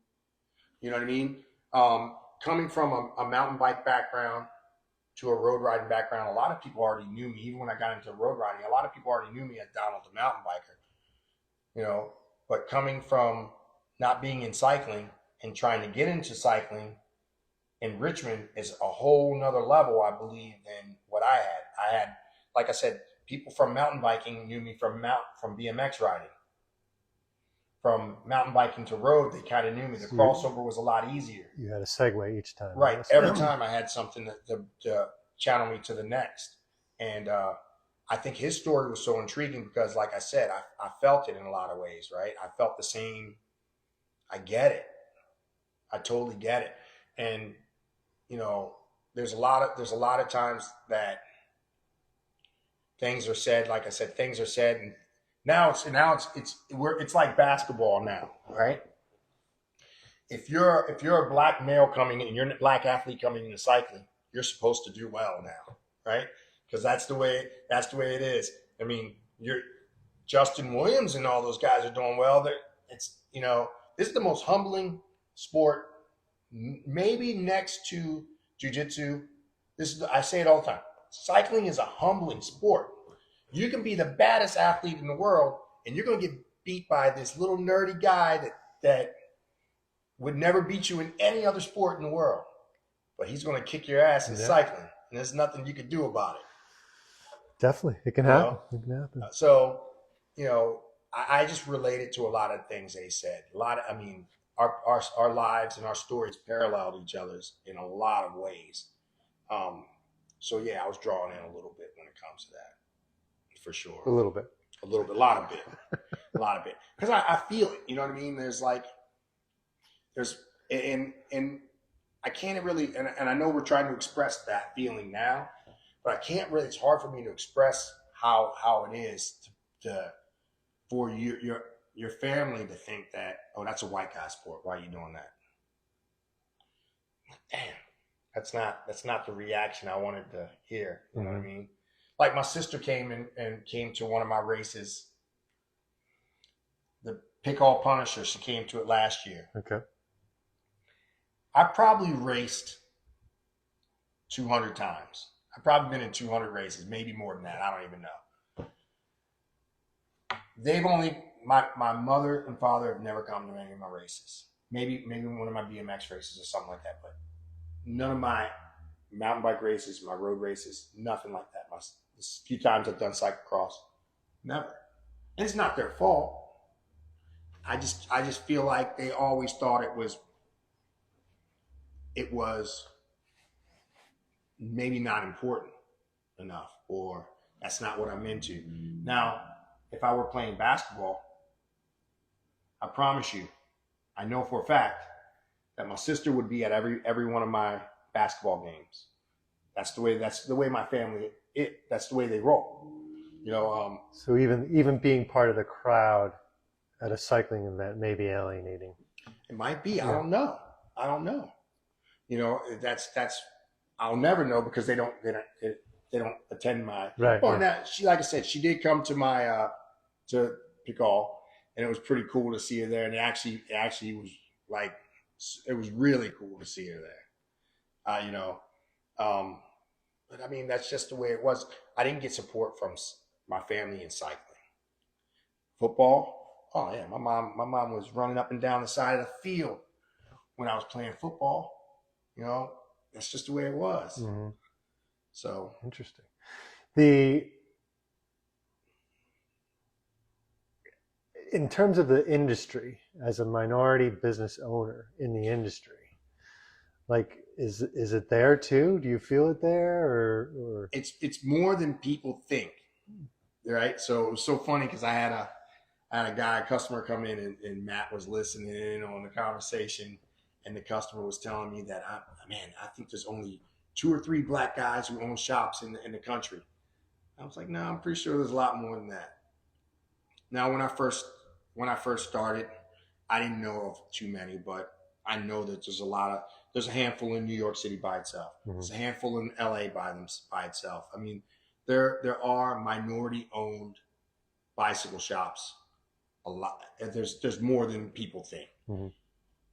You know what I mean? Coming from a mountain bike background to a road riding background, a lot of people already knew me. Even when I got into road riding, a lot of people already knew me as Donald the mountain biker. You know, but coming from not being in cycling and trying to get into cycling in Richmond is a whole nother level, I believe, than what I had. I had, like I said, people from mountain biking knew me from BMX riding. From mountain biking to road, they kind of knew me. The crossover was a lot easier. You had a segue each time. Right. Every time I had something to channel me to the next. And I think his story was so intriguing because, like I said, I felt it in a lot of ways, right? I felt the same. I get it. I totally get it. And, you know, there's a lot of times that things are said, like I said, things are said, and now it's like basketball now, right? If you're a black male coming in, you're a black athlete coming into cycling, you're supposed to do well now, right? Because that's the way it is. I mean, you're Justin Williams and all those guys are doing well. It's, you know, this is the most humbling sport, maybe next to jiu-jitsu. I say it all the time. Cycling is a humbling sport. You can be the baddest athlete in the world, and you're going to get beat by this little nerdy guy that would never beat you in any other sport in the world. But he's going to kick your ass in cycling, and there's nothing you can do about it. Definitely. It can happen. It can happen. So, you know, I just related to a lot of things they said. Our lives and our stories paralleled each other's in a lot of ways. So yeah, I was drawing in a little bit when it comes to that, for sure. A little bit, a lot of bit. Because I feel it. You know what I mean? There's like, there's and I can't really, and I know we're trying to express that feeling now, but I can't really. It's hard for me to express how it is to for your family to think that, oh, that's a white guy sport. Why are you doing that? Damn, that's not the reaction I wanted to hear. You know what I mean? Like my sister came to one of my races, the pick all Punisher. She came to it last year. Okay. I probably raced 200 times. I've probably been in 200 races, maybe more than that. I don't even know. They've only my mother and father have never come to any of my races. Maybe one of my BMX races or something like that, but none of my mountain bike races, my road races, nothing like that. The few times I've done cyclocross, never. And it's not their fault. I just feel like they always thought it was maybe not important enough, or that's not what I'm into. Now, if I were playing basketball, I promise you, I know for a fact that my sister would be at every one of my basketball games. That's the way my family that's the way they roll. You know, so even being part of the crowd at a cycling event may be alienating. It might be. Yeah. I don't know. You know, that's I'll never know because they don't attend my right. Well, now she, like I said, she did come to my to Pickall, and it was pretty cool to see her there. And it actually was like, it was really cool to see her there. You know, but I mean, that's just the way it was. I didn't get support from my family in cycling. Football, oh yeah, my mom was running up and down the side of the field when I was playing football. You know, that's just the way it was. Mm-hmm. So interesting. In terms of the industry, as a minority business owner in the industry, like, is it there too? Do you feel it there, or? It's more than people think, right? So it was so funny because I had a customer come in, and Matt was listening in on the conversation, and the customer was telling me that I think there's only 2 or 3 black guys who own shops in the country. I was like, no, I'm pretty sure there's a lot more than that. Now, when I first started, I didn't know of too many, but I know that there's a handful in New York City by itself. Mm-hmm. There's a handful in LA by itself. I mean, there are minority owned bicycle shops a lot. There's more than people think. Mm-hmm.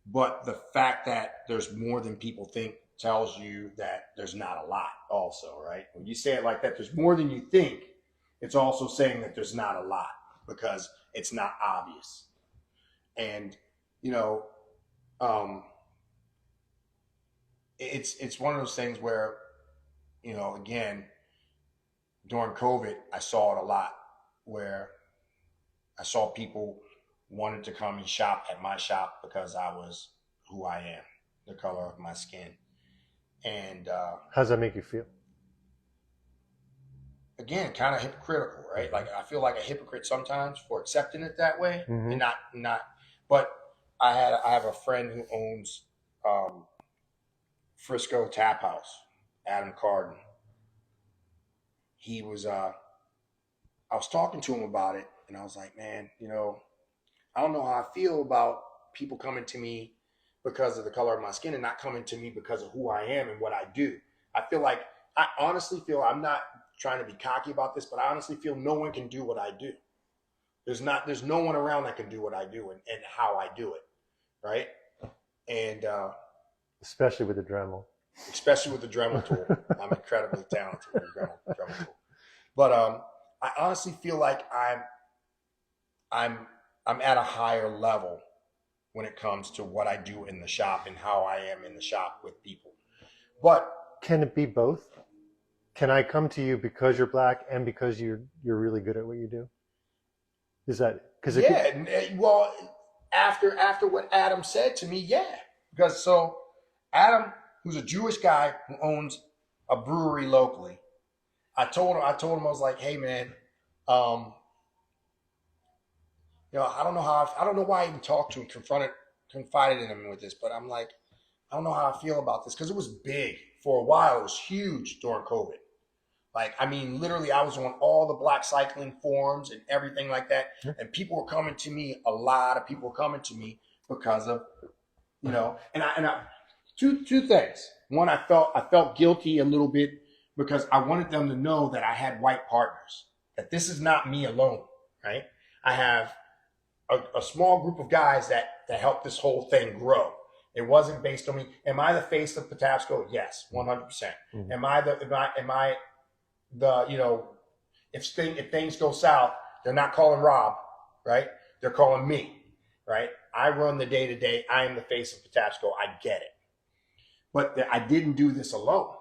But the fact that there's more than people think tells you that there's not a lot also, right? When you say it like that, there's more than you think, it's also saying that there's not a lot because it's not obvious. And, you know, it's one of those things where, you know, again, during COVID, I saw it a lot where I saw people wanted to come and shop at my shop because I was who I am, the color of my skin. And how does that make you feel? Again, kind of hypocritical, right? Like I feel like a hypocrite sometimes for accepting it that way, mm-hmm. and not. But I have a friend who owns Frisco Tap House, Adam Carden. He was I was talking to him about it, and I was like, man, you know, I don't know how I feel about people coming to me because of the color of my skin and not coming to me because of who I am and what I do. I honestly feel, I'm not trying to be cocky about this, but I honestly feel no one can do what I do. There's no one around that can do what I do and how I do it, right? And especially with the Dremel. Especially with the Dremel tool. I'm incredibly talented with the Dremel tool. But I honestly feel like I'm at a higher level when it comes to what I do in the shop and how I am in the shop with people. But can it be both? Can I come to you because you're black and because you're really good at what you do? Is that because? Well, after what Adam said to me, yeah. Because so Adam, who's a Jewish guy who owns a brewery locally, I told him I was like, hey man, you know, I don't know why I even talked to him, confided in him with this, but I'm like, I don't know how I feel about this because it was big for a while. It was huge during COVID. Like, I mean, literally, I was on all the black cycling forums and everything like that, and people were coming to me. A lot of people were coming to me because of, two things. One, I felt guilty a little bit because I wanted them to know that I had white partners, that this is not me alone, right? I have a small group of guys that helped this whole thing grow. It wasn't based on me. Am I the face of Patapsco? Yes, 100%. Mm-hmm. Am I the if things go south, they're not calling Rob, right? They're calling me, right? I run the day to day. I am the face of Patapsco. I get it. But I didn't do this alone.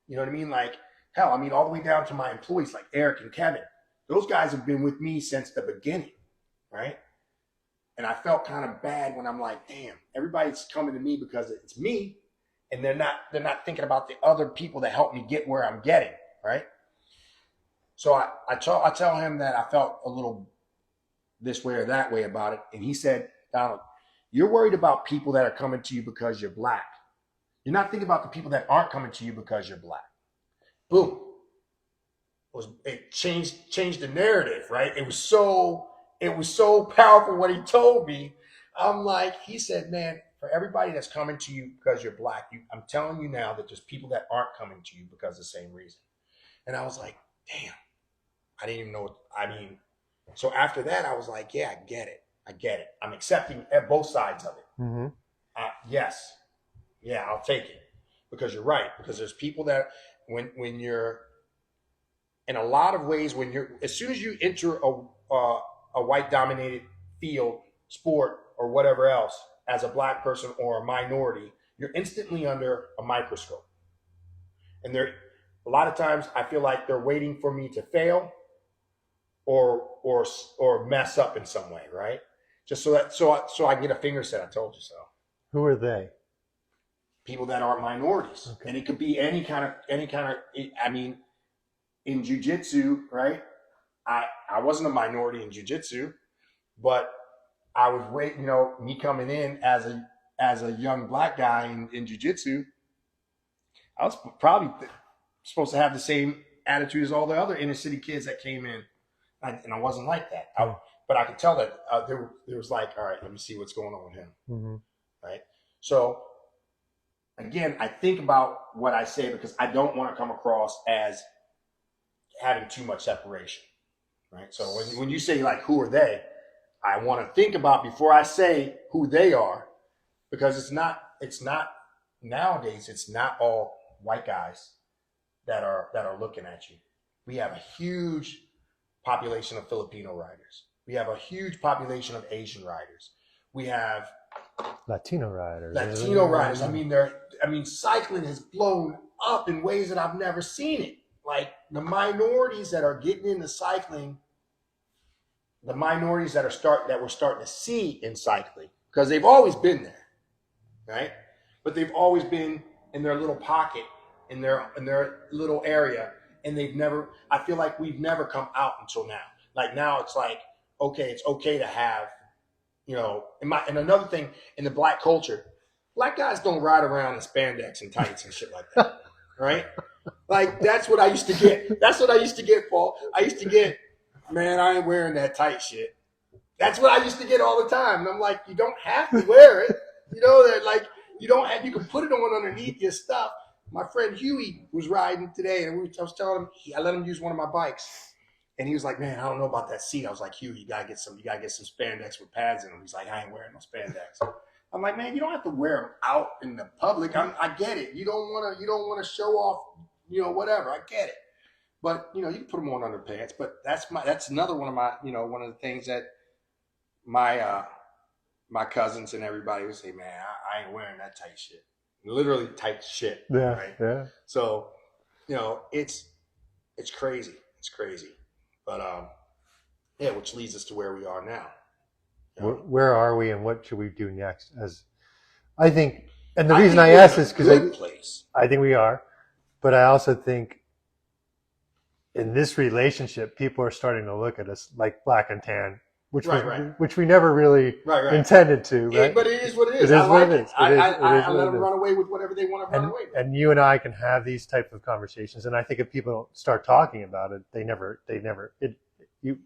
You know what I mean? Like, hell, I mean, all the way down to my employees like Eric and Kevin. Those guys have been with me since the beginning, right? And I felt kind of bad when I'm like, damn, everybody's coming to me because it's me, and they're not thinking about the other people that helped me get where I'm getting, right? So I tell him that I felt a little this way or that way about it, and he said, Donald, you're worried about people that are coming to you because you're black. You're not thinking about the people that aren't coming to you because you're black. Boom. It changed the narrative, right? It was so powerful what he told me. I'm like, he said, man, for everybody that's coming to you because you're black, I'm telling you now that there's people that aren't coming to you because of the same reason. And I was like, damn, I didn't even know so after that, I was like, yeah, I get it. I'm accepting at both sides of it. Mm-hmm. Yes. Yeah, I'll take it. Because you're right. Because there's people that when you're, in a lot of ways, as soon as you enter a white dominated field, sport, or whatever else, as a black person or a minority, you're instantly under a microscope. And a lot of times I feel like they're waiting for me to fail or mess up in some way, right? Just so I get a finger set. I told you so. Who are they? People that aren't minorities. Okay. And it could be any kind of. I mean, in jiu-jitsu, right? I wasn't a minority in jiu-jitsu, but I was me coming in as a young black guy in jiu-jitsu, I was probably supposed to have the same attitude as all the other inner city kids that came in. And I wasn't like that. But I could tell that there was like, all right, let me see what's going on with him. Mm-hmm. Right? So, again, I think about what I say because I don't want to come across as having too much separation. Right? So when you say, like, who are they? I want to think about before I say who they are, because it's not nowadays, it's not all white guys that are looking at you. We have a huge population of Filipino riders. We have a huge population of Asian riders. We have Latino riders. I mean, cycling has blown up in ways that I've never seen it. Like the minorities that are getting into cycling, the minorities that we're starting to see in cycling, because they've always been there, right? But they've always been in their little pocket, in their little area. And I feel like we've never come out until now. Like now it's like, okay, it's okay to have, and another thing in the black culture, black guys don't ride around in spandex and tights and shit like that. Right? Like that's what I used to get. That's what I used to get, Paul. I used to get, man, I ain't wearing that tight shit. That's what I used to get all the time. And I'm like, you don't have to wear it. That like you can put it on underneath your stuff. My friend Huey was riding today, and I was telling him, I let him use one of my bikes, and he was like, "Man, I don't know about that seat." I was like, "Huey, you gotta get some spandex with pads in them." He's like, "I ain't wearing no spandex." I'm like, "Man, you don't have to wear them out in the public. I get it. You don't want to show off, whatever. I get it, but you can put them on underpants. But that's another one of my, one of the things that my cousins and everybody would say, "Man, I ain't wearing that tight shit." Literally tight shit. Yeah. Right? Yeah. So, it's crazy. It's crazy. But which leads us to where we are now. Where are we and what should we do next? As I think, and the reason I ask is because I think we are, but I also think in this relationship, people are starting to look at us like Black and Tan which Right, was, right. which we never really Right. intended to, right? But it is what it is. It is I what like it it. is. I What let them it is. run away with whatever they want to run away with. And you and I can have these type of conversations, and I think if people don't start talking about it,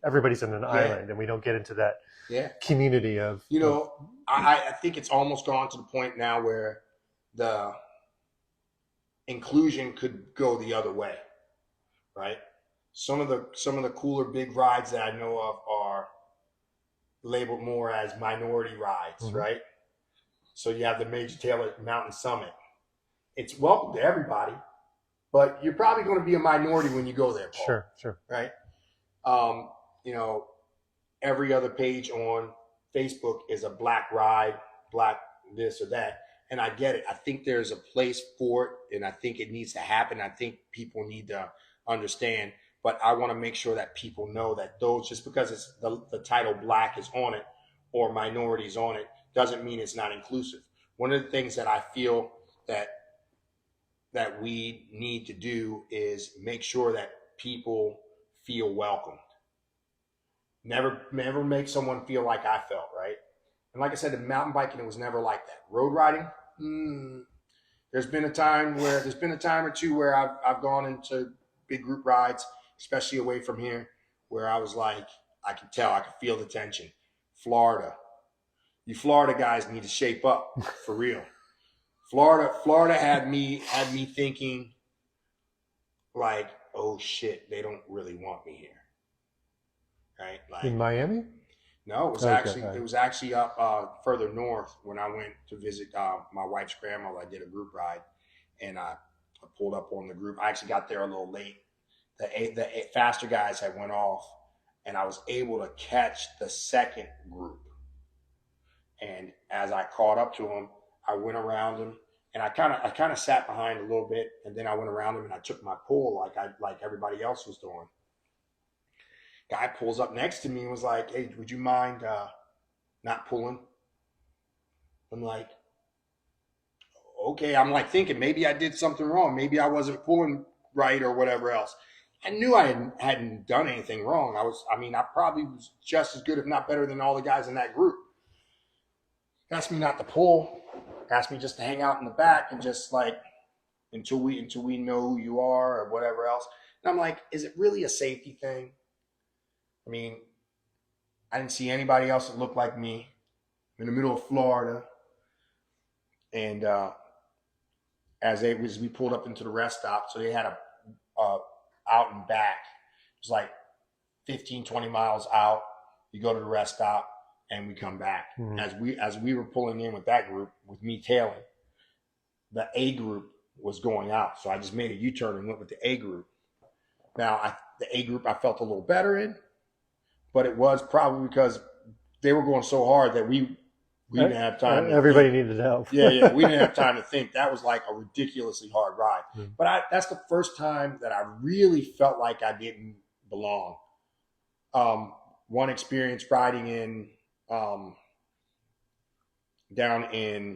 everybody's in an island, and we don't get into that community of. You know, I think it's almost gone to the point now where the inclusion could go the other way, right? Some of the cooler big rides that I know of are labeled more as minority rides, right? So you have the Major Taylor Mountain Summit. It's welcome to everybody, but you're probably going to be a minority when you go there, Paul. Sure. Right? You know, every other page on Facebook is a black ride, black this or that. And I get it. I think there's a place for it, and I think it needs to happen. I think people need to understand. But I want to make sure that people know that those, just because it's the title black is on it or minorities on it, doesn't mean it's not inclusive. One of the things that I feel that we need to do is make sure that people feel welcomed. Never make someone feel like I felt, right? And like I said, the mountain biking, it was never like that. Road riding, there's been a time or two where I've gone into big group rides, especially away from here, where I was like, I could feel the tension. Florida, you Florida guys need to shape up for real. Florida had me thinking like, oh shit, they don't really want me here, right? Like in Miami. No, it was actually up further north when I went to visit my wife's grandmother. I did a group ride, and I pulled up on the group. I actually got there a little late. The faster guys had went off, and I was able to catch the second group. And as I caught up to them, I went around them, and I kind of sat behind a little bit, and then I went around them and I took my pull like everybody else was doing. Guy pulls up next to me and was like, "Hey, would you mind not pulling?" I'm like, "Okay." I'm like thinking maybe I did something wrong. Maybe I wasn't pulling right or whatever else. I knew I hadn't done anything wrong. I probably was just as good, if not better, than all the guys in that group. Asked me not to pull. Asked me just to hang out in the back and just like until we know who you are or whatever else. And I'm like, is it really a safety thing? I mean, I didn't see anybody else that looked like me. I'm in the middle of Florida. And as we pulled up into the rest stop, so they had a out and back. It was like 15, 20 miles out. You go to the rest stop and we come back. As we were pulling in with that group, with me tailing, the A group was going out. So I just made a U-turn and went with the A group. Now, the A group I felt a little better in, but it was probably because they were going so hard that we didn't have time. Everybody needed help. Yeah. We didn't have time to think. That was like a ridiculously hard ride. But that's the first time that I really felt like I didn't belong. One experience riding in down near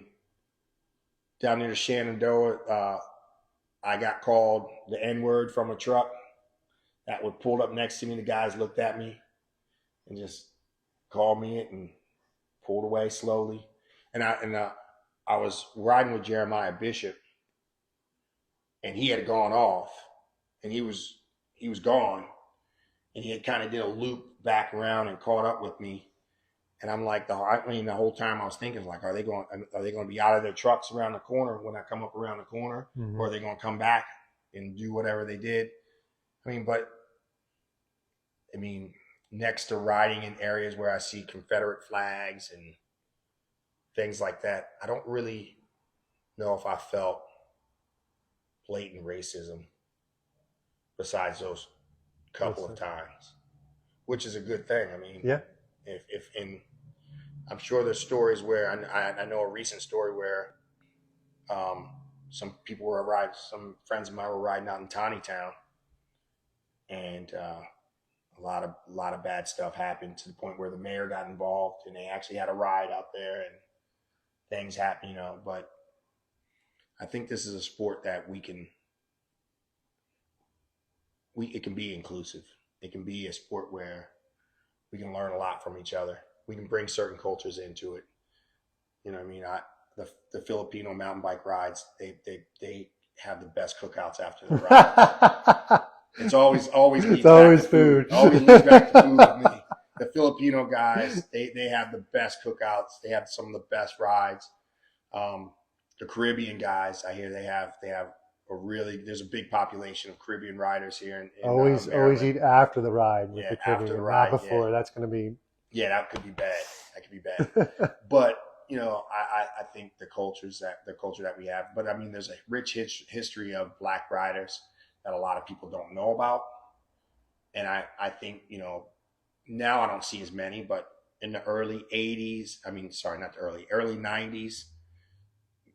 the Shenandoah, I got called the N-word from a truck that would pulled up next to me. The guys looked at me and just called me it and pulled away slowly. And I was riding with Jeremiah Bishop, and he had gone off, and he was gone, and he had kind of did a loop back around and caught up with me. And I'm like, the whole time I was thinking, like, are they going to be out of their trucks around the corner when I come up around the corner, or are they going to come back and do whatever they did? Next to riding in areas where I see Confederate flags and things like that, I don't really know if I felt blatant racism besides those couple of times, which is a good thing. And I'm sure there's stories where I know a recent story where some friends of mine were riding out in Town, and a lot of bad stuff happened to the point where the mayor got involved, and they actually had a ride out there, and things happen, But I think this is a sport that it can be inclusive. It can be a sport where we can learn a lot from each other. We can bring certain cultures into it. You know what I mean? The Filipino mountain bike rides, they have the best cookouts after the ride. It's always it's always food. Always leads back to food with me. The Filipino guys, they have the best cookouts. They have some of the best rides. The Caribbean guys, I hear they have there's a big population of Caribbean riders here. Always eat after the ride. Yeah, after the ride, not before. yeah. That's going to be. Yeah, that could be bad. But I think the culture that we have. But I mean, there's a rich history of Black riders that a lot of people don't know about, and I think now I don't see as many, but in the early 80s, early 90s,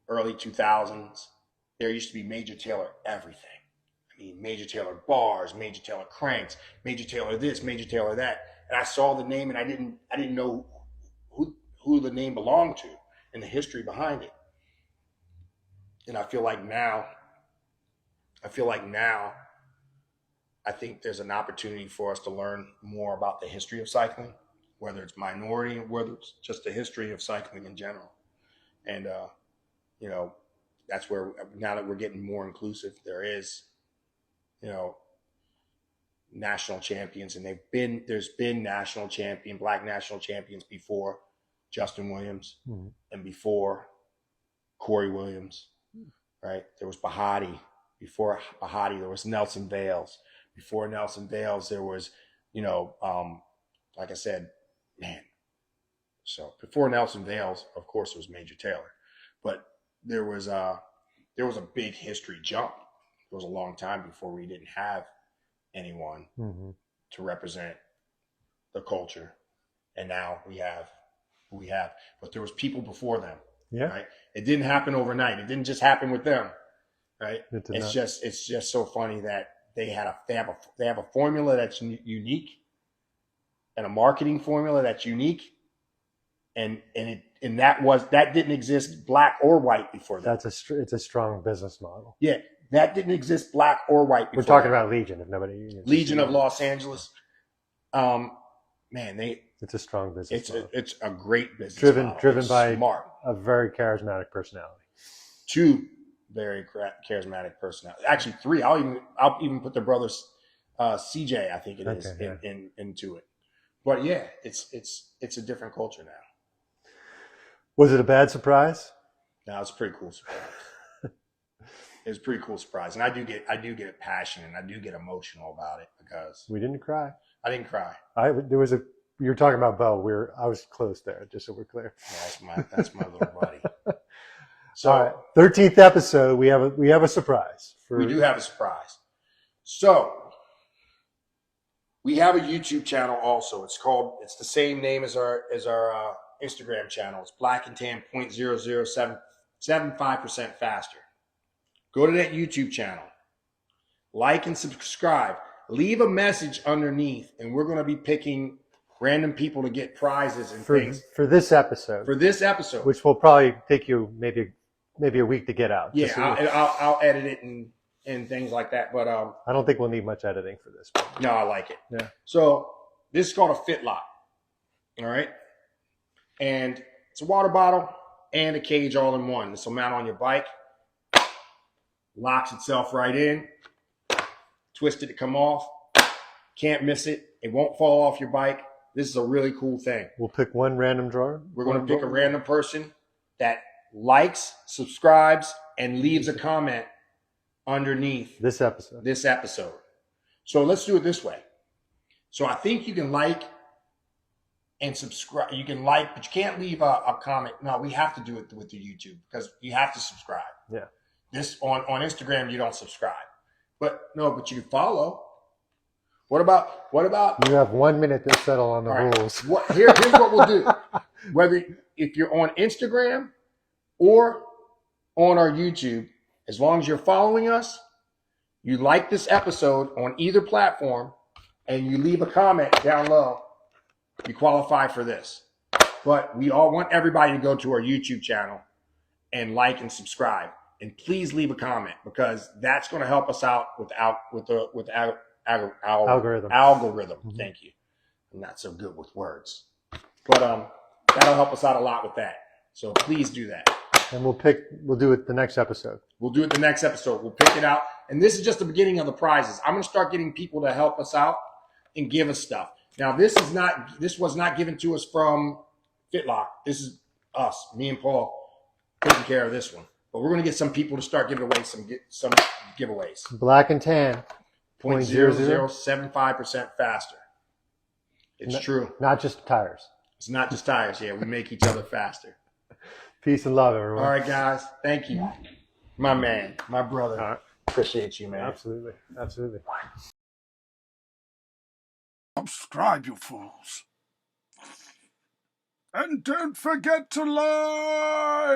early 2000s, there used to be Major Taylor everything. I mean, Major Taylor bars, Major Taylor cranks, Major Taylor this, Major Taylor that. And I saw the name and I didn't know who the name belonged to and the history behind it. And I feel like now, I think there's an opportunity for us to learn more about the history of cycling, whether it's minority, whether it's just the history of cycling in general. And, that's where, now that we're getting more inclusive, there is, national champions, and there's been Black national champions before Justin Williams and before Corey Williams, right? There was Bahati. Before Bahati, there was Nelson Vales. Before Nelson Vales, there was, like I said, man. So before Nelson Vales, of course, it was Major Taylor, but there was a big history jump. It was a long time before we didn't have anyone to represent the culture, and now we have who we have. But there was people before them. Yeah, right. It didn't happen overnight. It didn't just happen with them, right? It's just so funny that they have a formula that's unique, and a marketing formula that's unique, and that didn't exist Black or white before that. It's a strong business model. Yeah. That didn't exist Black or white before. We're talking about Legion, if nobody. Legion of Los Angeles. It's a strong business model. It's a great business model. Driven by smart. A very charismatic personality. 2 very charismatic personalities. Actually 3. I'll even put the brothers CJ, I think it is, into it. But yeah, it's a different culture now. Was it a bad surprise? No, it's a pretty cool surprise. It was a pretty cool surprise, and I do get passionate, and I do get emotional about it because we didn't cry. I didn't cry. You were talking about Bo. I was close there, just so we're clear. Yeah, that's my little buddy. So, all right, 13th episode. We have a surprise. We do have a surprise. So we have a YouTube channel also. It's the same name as our Instagram channel. It's Black and Tan 0.00775% faster. Go to that YouTube channel, like and subscribe, leave a message underneath, and we're going to be picking random people to get prizes and things. For this episode. Which will probably take you maybe a week to get out. Yeah, I'll edit it and things like that. But I don't think we'll need much editing for this. No, I like it. Yeah. So this is called a fit lock. All right. And it's a water bottle and a cage all in one. This will mount on your bike. Locks itself right in, twist it to come off. Can't miss it. It won't fall off your bike. This is a really cool thing. We'll pick one random drawer. We're going to pick a random person that likes, subscribes, and leaves a comment underneath this episode. So let's do it this way. So I think you can like and subscribe. You can like, but you can't leave a comment. No, we have to do it with the YouTube because you have to subscribe. Yeah. This on Instagram, you don't subscribe, but you can follow. What about? You have 1 minute to settle on the rules. Here's what we'll do. If you're on Instagram or on our YouTube, as long as you're following us, you like this episode on either platform, and you leave a comment down low, you qualify for this. But we all want everybody to go to our YouTube channel and like and subscribe. And please leave a comment because that's going to help us out with algorithm. Mm-hmm. Thank you. not so good with words. But that'll help us out a lot with that. So please do that. And we'll do it the next episode. We'll do it the next episode. We'll pick it out. And this is just the beginning of the prizes. I'm going to start getting people to help us out and give us stuff. Now, this was not given to us from Fitlock. This is us, me and Paul, taking care of this one. But we're going to get some people to start giving away some giveaways. Black and tan. 0.0075% faster. It's true. Not just tires. It's not just tires. Yeah, we make each other faster. Peace and love, everyone. All right, guys. Thank you. My man, my brother. All right. Appreciate you, man. Absolutely. Absolutely. Subscribe, you fools. And don't forget to like.